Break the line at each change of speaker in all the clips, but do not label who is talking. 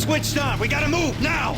switched on. We gotta move now!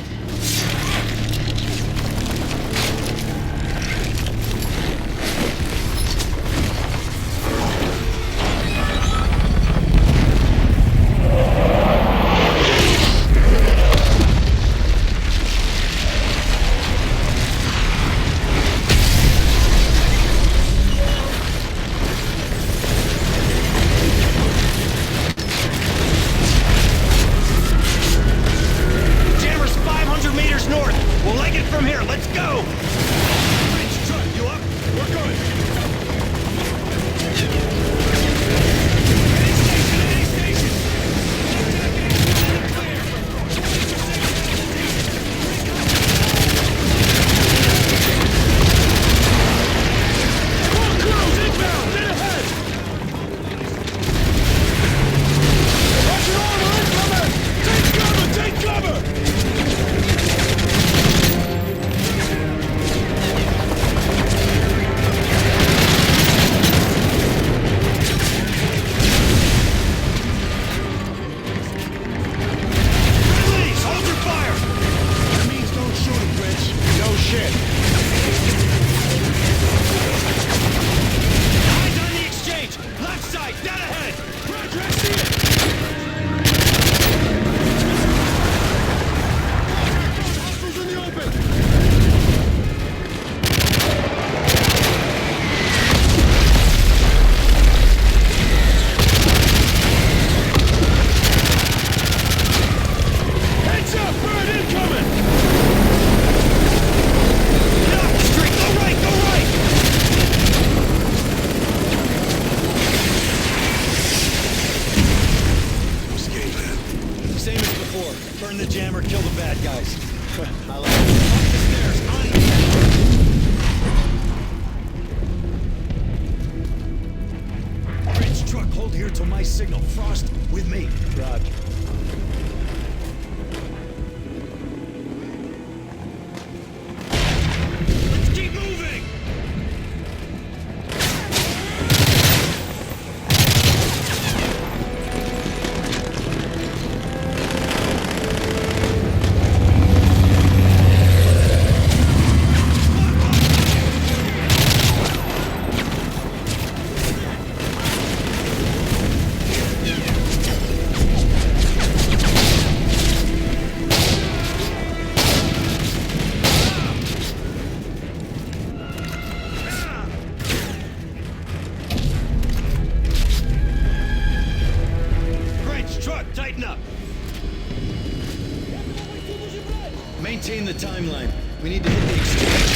Maintain the timeline. We need to hit the exchange.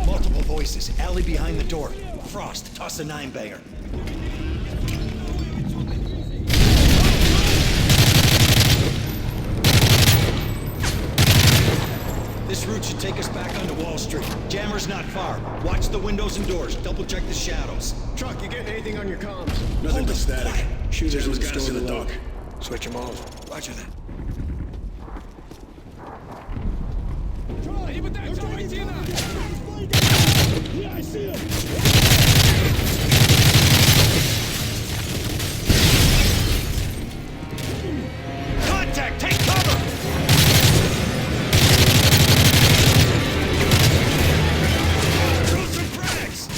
Multiple voices. Alley behind the door. Frost, toss a 9-bagger. This route should take us back onto Wall Street. Jammer's not far. Watch the windows and doors. Double check the shadows.
Truck, you getting anything on your comms?
Nothing but static.
Shooters in the
gas
store
in the
below.
dock.
Switch them off.
Roger that.
Yeah, I see him!
Contact! Take cover! Throw some frags!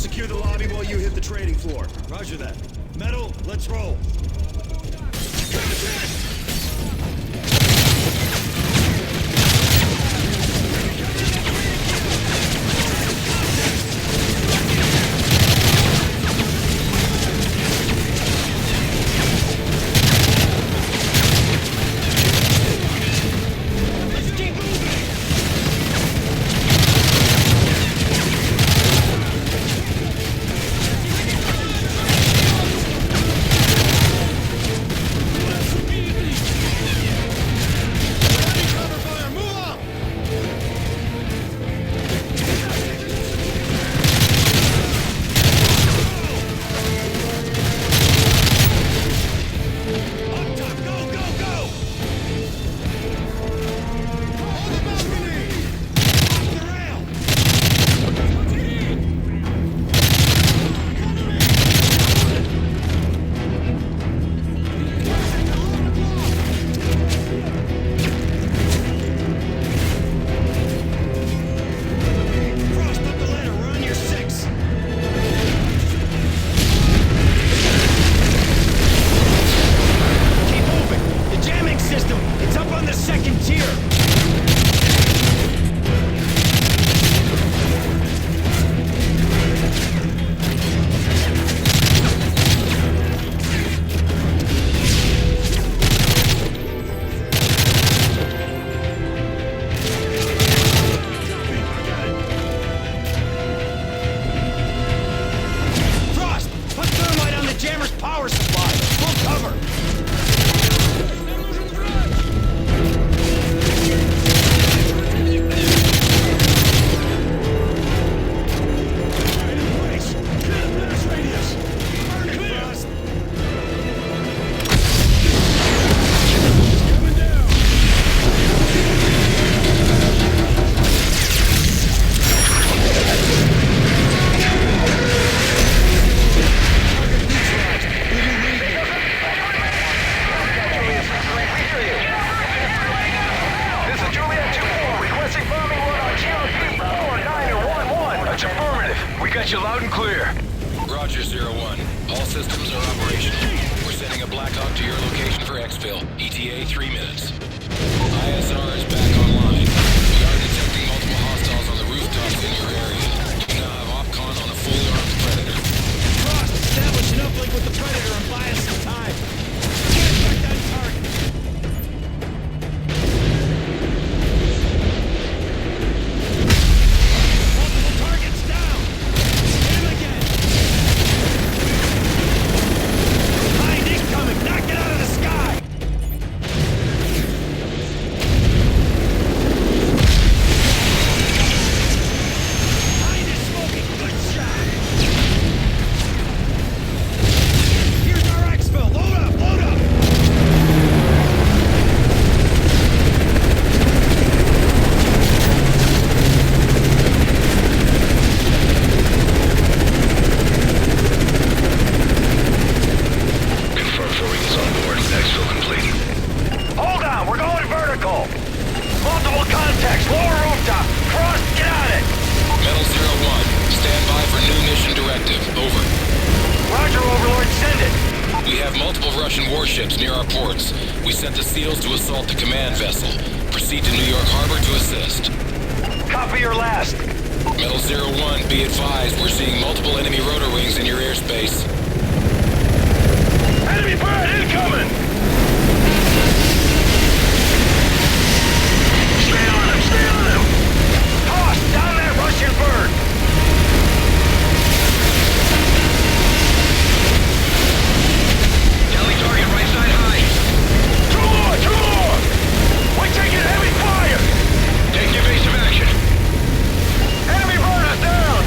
secure the lobby while you hit the trading floor.
Roger that. Metal, let's roll.
got you loud and clear.
Roger, 01. All systems are operational. We're sending a Black Hawk to your location for exfil. ETA 3 minutes. ISR is back online. We are detecting multiple hostiles on the rooftops in your area. You now have OPCON on a fully armed Predator.
Frost, establish an uplink with the Predator and buy us some time. Get back that target. Multiple targets down. Hit him again. Behind incoming. Knock it out of the sky. Behind is smoking. Good shot. Here's our exfil. Load up, load up.
Confirm throwing is on board. Exfil complete. Hold on, we're going vertical. Multiple contacts, lower rooftop. Frost, get on it.
Metal 01. Stand by for new mission directive. Over.
Roger, Overlord, send it.
We have multiple Russian warships near our ports. We sent the SEALs to assault the command vessel. Proceed to New York Harbor to assist.
Copy your last.
Metal 01, be advised, we're seeing multiple enemy rotor wings in your airspace.
Enemy bird incoming. Stay on him, stay on him. Toss down that Russian bird. Tally target right side high. Two more! We're taking heavy fire! Take evasive action. Enemy bird is down!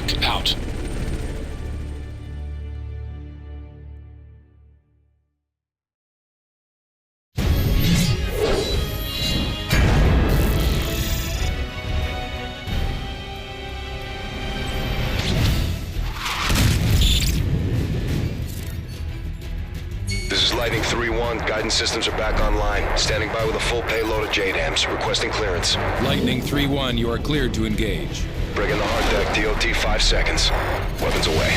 Talk out.
This is Lightning 3-1. Guidance systems are back online. Standing by with a full payload of JDAMs. Requesting clearance.
Lightning 3-1, you are cleared to engage.
Bring in the hard deck. DOT 5 seconds. Weapons away.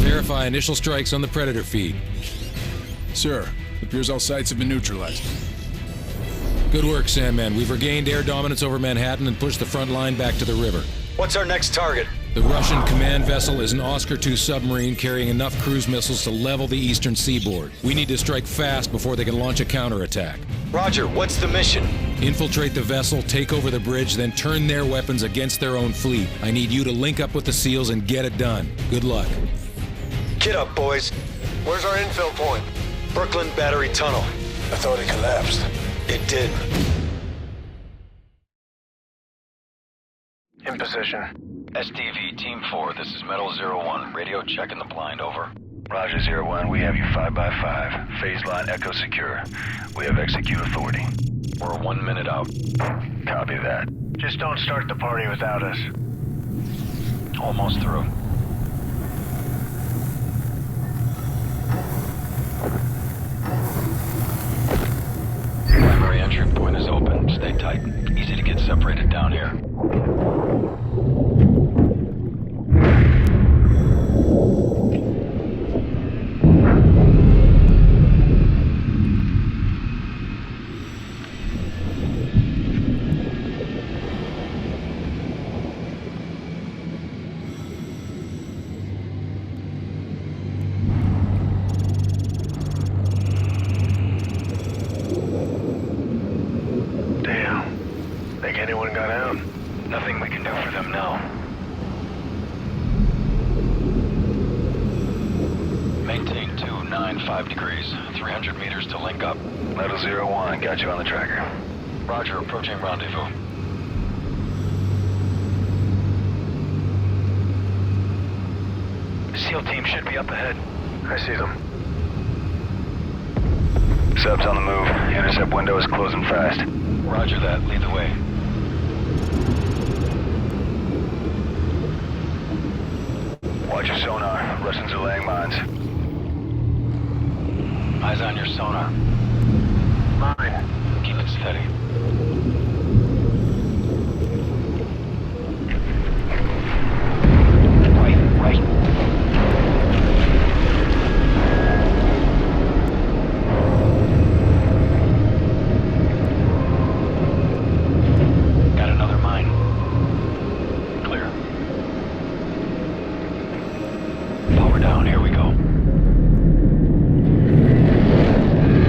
Verify initial strikes on the Predator feed.
Sir, appears all sites have been neutralized.
Good work, Sandman. We've regained air dominance over Manhattan and pushed the front line back to the river.
What's our next target?
The Russian command vessel is an Oscar II submarine carrying enough cruise missiles to level the eastern seaboard. We need to strike fast before they can launch a counterattack.
Roger, what's the mission?
Infiltrate the vessel, take over the bridge, then turn their weapons against their own fleet. I need you to link up with the SEALs and get it done. Good luck.
Get up, boys.
Where's our infill point?
Brooklyn Battery Tunnel.
I thought it collapsed.
It did.
In position.
STV Team 4, this is Metal 01. Radio checking the blind, over.
Roger 01, we have you 5x5. Phase line Echo secure. We have execute authority.
We're 1 minute out.
Copy that. Just don't start the party without us.
Almost through. Primary entry point is open. Stay tight. Easy to get separated down here.
Damn. Think anyone got out?
Nothing we can do for them now. Maintain 295 degrees. 300 meters to link up.
Metal 01, got you on the tracker.
Roger, approaching rendezvous.
SEAL team should be up ahead. I see them. Subs on the move. Intercept window is closing fast.
Roger that. Lead the way.
Watch your sonar. Russians are laying mines.
Eyes on your sonar.
Mine.
Keep it steady. Right. Got another mine. Clear. Power down, here we go.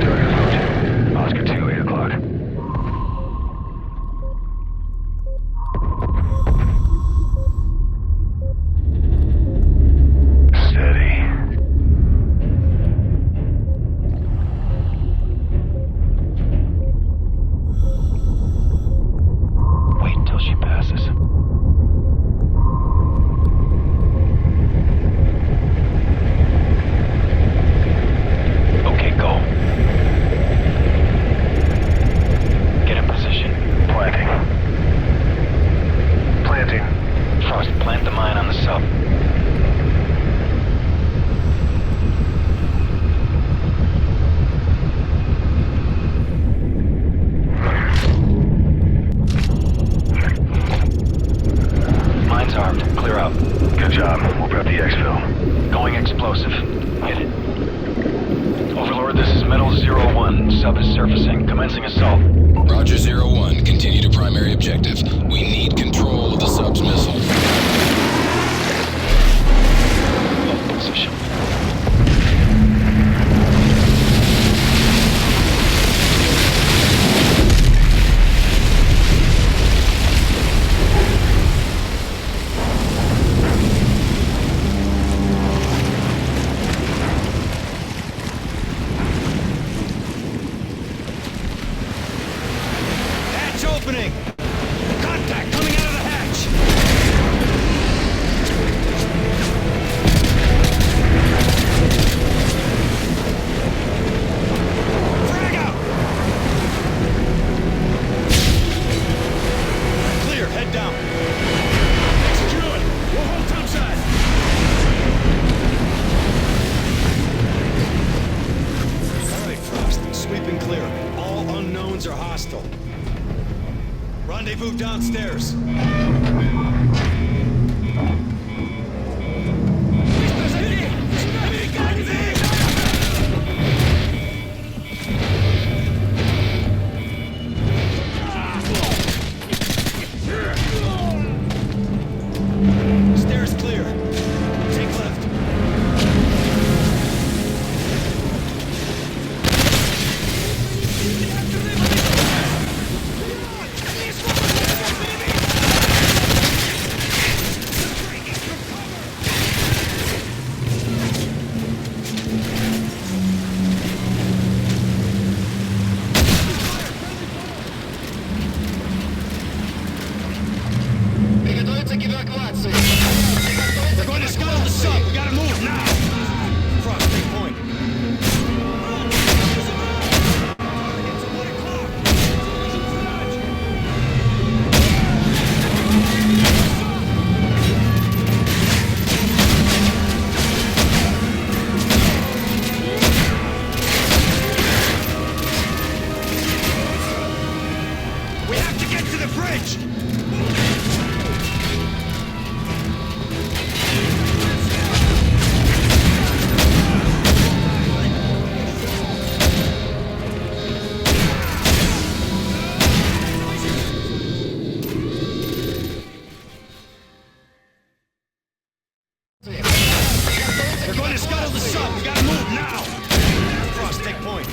Target approaching. Oscar 2, 8 o'clock. Steady. Wait till she passes. Okay, go. Get in position.
Planting. Planting.
Frost, plant the mine on the sub. Mine's armed. Clear out.
Good job. We'll prep the exfil.
Going explosive. Hit it. Overlord, this is Metal 01. Sub is surfacing. Commencing assault.
Roger 01, continue to primary objective. We need control of the sub's missile.
Hold position.
opening! Contact coming out of the hatch! Frag out! Clear, head down. Execute! We'll hold topside! All right, Frost. Sweep and clear. All unknowns are hostile. Rendezvous downstairs. Stairs clear. Take left. They're going to scuttle the sub. We gotta move now. Frost, take point. We have to get to the bridge. They're going to scuttle the sub. We gotta move now. Frost, take point.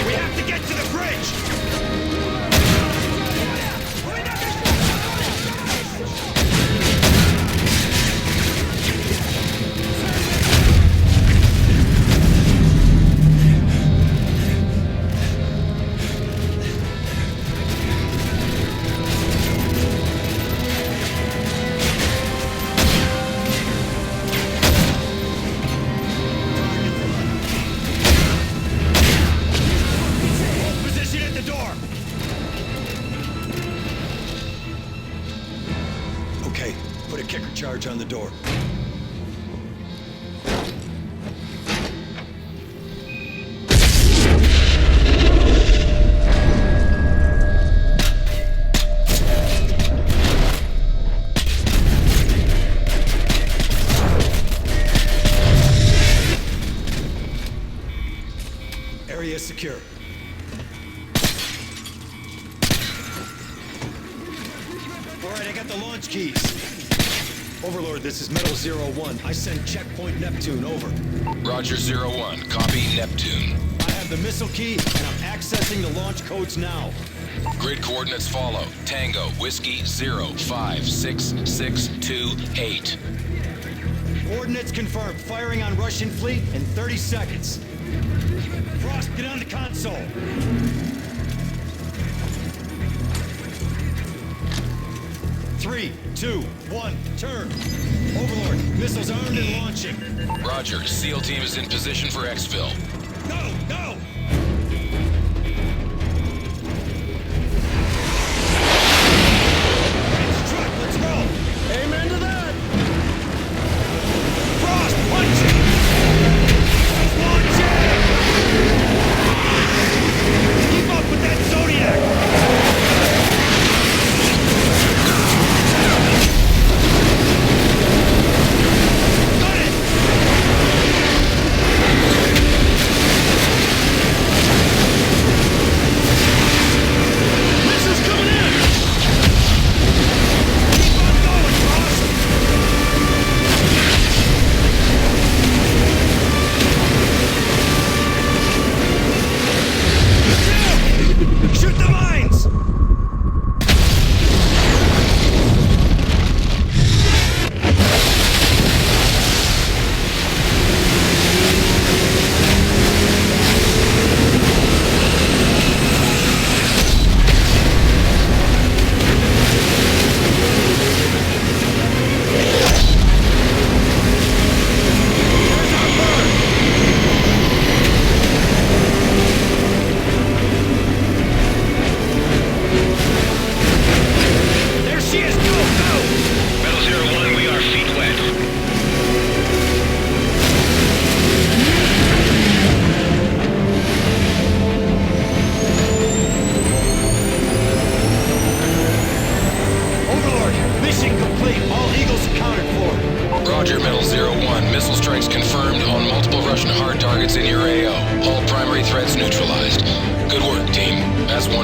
We have to get to the bridge. Position at the door. Okay, put a kicker charge on the door. Area secure. All right, I got the launch keys. Overlord, this is Metal 01. I send checkpoint Neptune, over.
Roger 01. Copy Neptune.
I have the missile key, and I'm accessing the launch codes now.
Grid coordinates follow. Tango, Whiskey 056628.
Coordinates confirmed. Firing on Russian fleet in 30 seconds. Frost, get on the console. Three, two, one, turn. Overlord, missiles armed and launching.
Roger. SEAL team is in position for exfil.
Go, go! It's truck, let's roll! Amen to that! Frost, punch it! Launch it! Keep up with that Zodiac! Got it!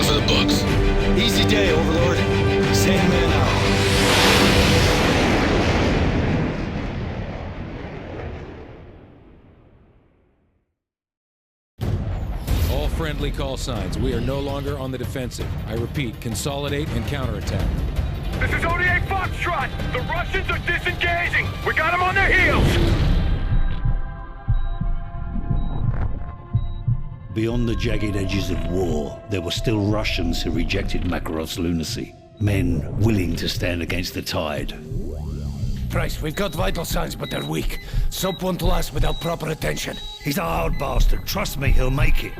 for the books.
Easy day, Overlord. Sandman out.
All friendly call signs. We are no longer on the defensive. I repeat, consolidate and counterattack.
This is ODA Foxtrot! The Russians are disengaging! We got them on their heels!
Beyond the jagged edges of war, there were still Russians who rejected Makarov's lunacy. Men willing to stand against the tide.
Price, we've got vital signs, but they're weak. Soap won't last without proper attention.
He's a hard bastard. Trust me, he'll make it.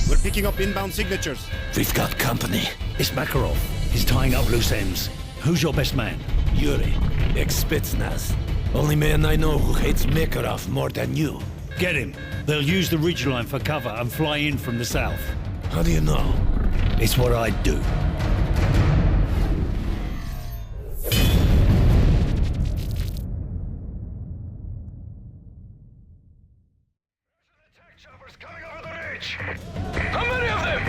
We're picking up inbound signatures.
We've got company.
It's Makarov. He's tying up loose ends. Who's your best man?
Yuri, ex-Spetsnaz. Only man I know who hates Makarov more than you.
Get him. They'll use the ridgeline for cover and fly in from the south.
How do you know?
It's what I'd do.
Choppers coming over the ridge! How many of them?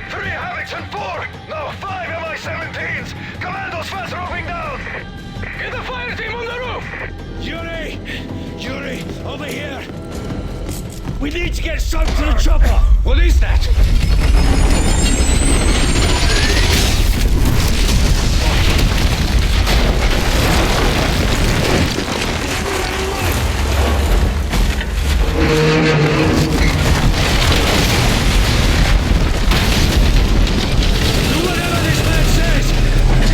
3 Havocs and 4! No, 5 Mi-17s! Commandos fast roping down! Get the fire team on the roof!
Yuri! Yuri, over here! We need to get soap to the chopper!
What is that?
Whatever this man says!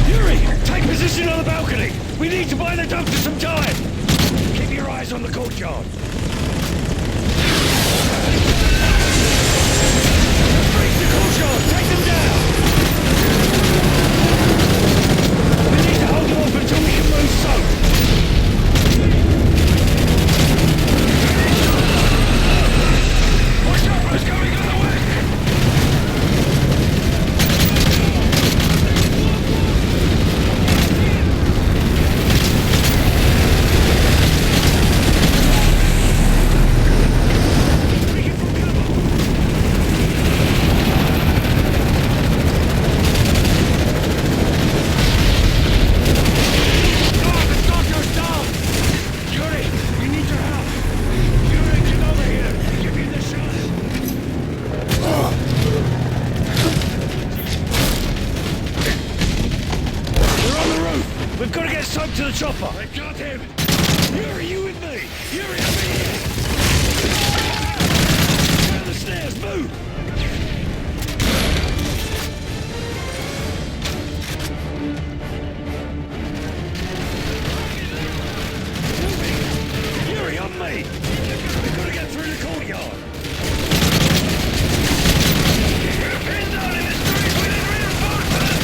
Yuri, take position on the balcony! We need to buy the doctor some time! Keep your eyes on the courtyard! Break the courtyard! Take them down! We need to hold them off until we can move soap!
More choppers coming on the west!
We've got to get soap to the chopper! I got him! Yuri, you with me! Yuri, over here! Down the stairs, move! Moving! Yuri, on me! We've got to get through the courtyard!
We're pinned down in the street! We need reinforcements!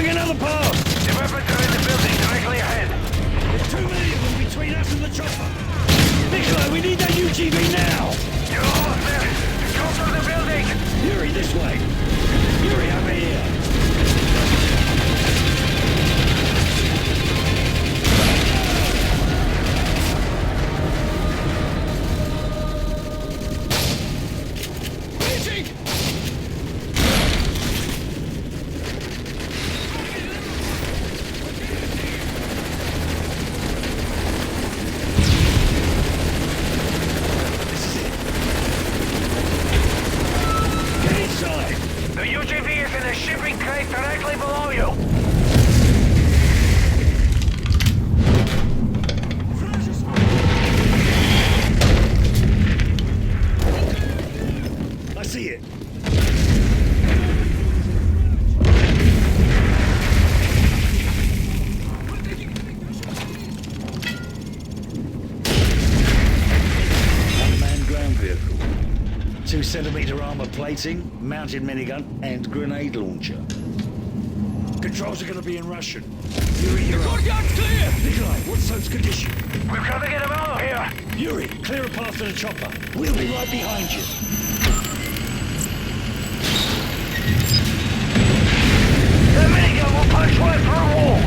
Throwing another pass!
The weapons are in the building directly ahead.
There's too many of them between us and the chopper! Nikolai, we need that UGV now!
You're almost there. Go through the building.
Yuri, this way! Yuri, over here!
The UGV is in a shipping crate directly below you.
I see it. Unmanned ground vehicle. 2-centimeter armor plating, mounted minigun, and grenade launcher. Controls are going to be in Russian. Yuri, you're up.
Clear!
Nikolai, what's Soap's condition?
We've got to get him out of here.
Yuri, clear a path to the chopper. We'll be right behind you.
The minigun will punch right through walls.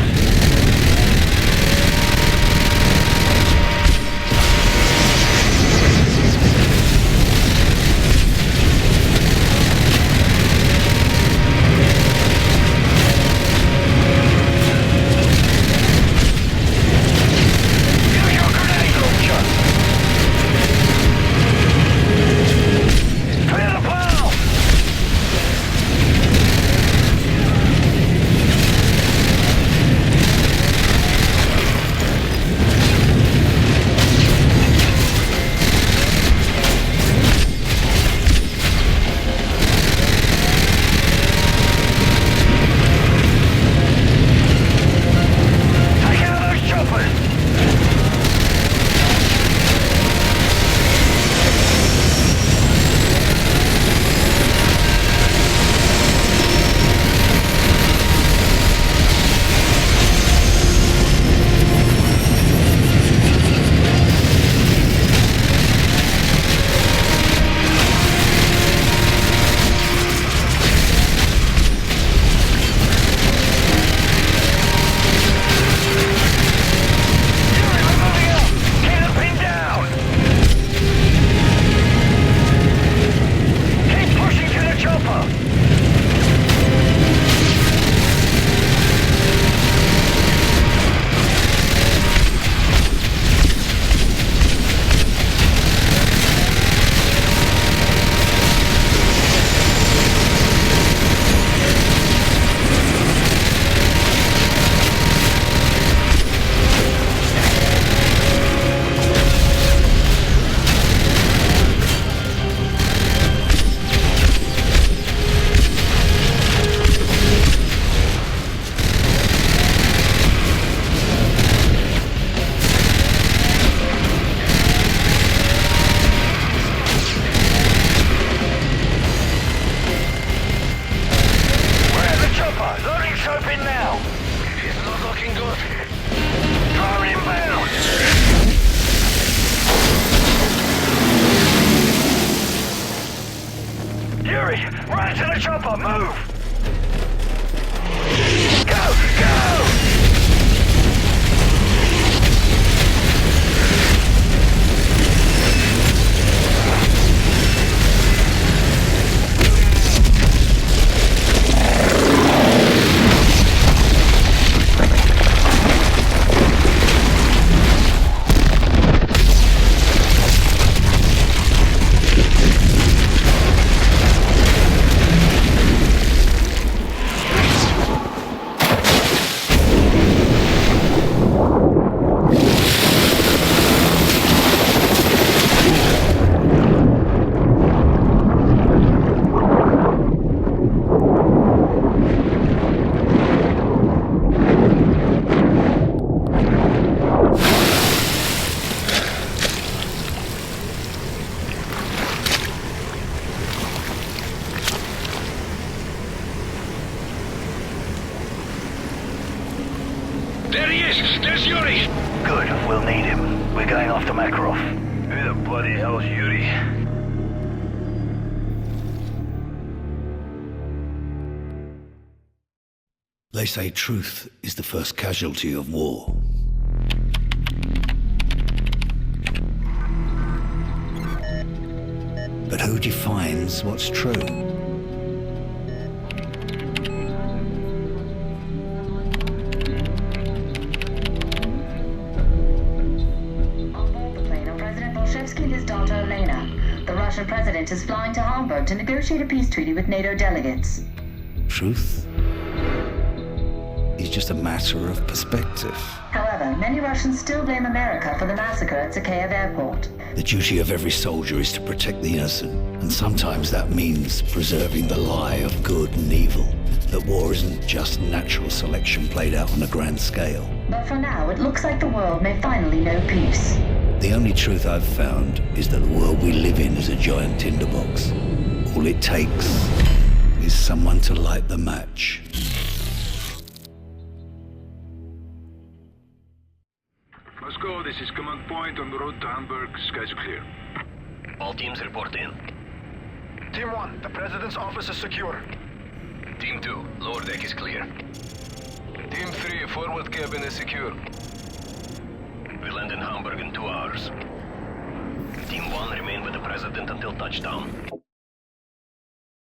Run to the chopper! Move! Go! Go! off to Makarov. Who the bloody hell's Yuri?
They say truth is the first casualty of war. But who defines what's true?
The Russian president is flying to Hamburg to negotiate a peace treaty with NATO delegates.
Truth is just a matter of perspective.
However, many Russians still blame America for the massacre at Zakhaev Airport.
The duty of every soldier is to protect the innocent, and sometimes that means preserving the lie of good and evil. That war isn't just natural selection played out on a grand scale.
But for now, it looks like the world may finally know peace.
The only truth I've found is that the world we live in is a giant tinderbox. All it takes is someone to light the match.
Moscow, this is command point on the road to Hamburg. Skies are clear.
All teams report in.
Team 1, the President's office is secure.
Team 2, lower deck is clear.
Team 3, forward cabin is secure.
We land in Hamburg in 2 hours. Team 1 remain with the President until touchdown.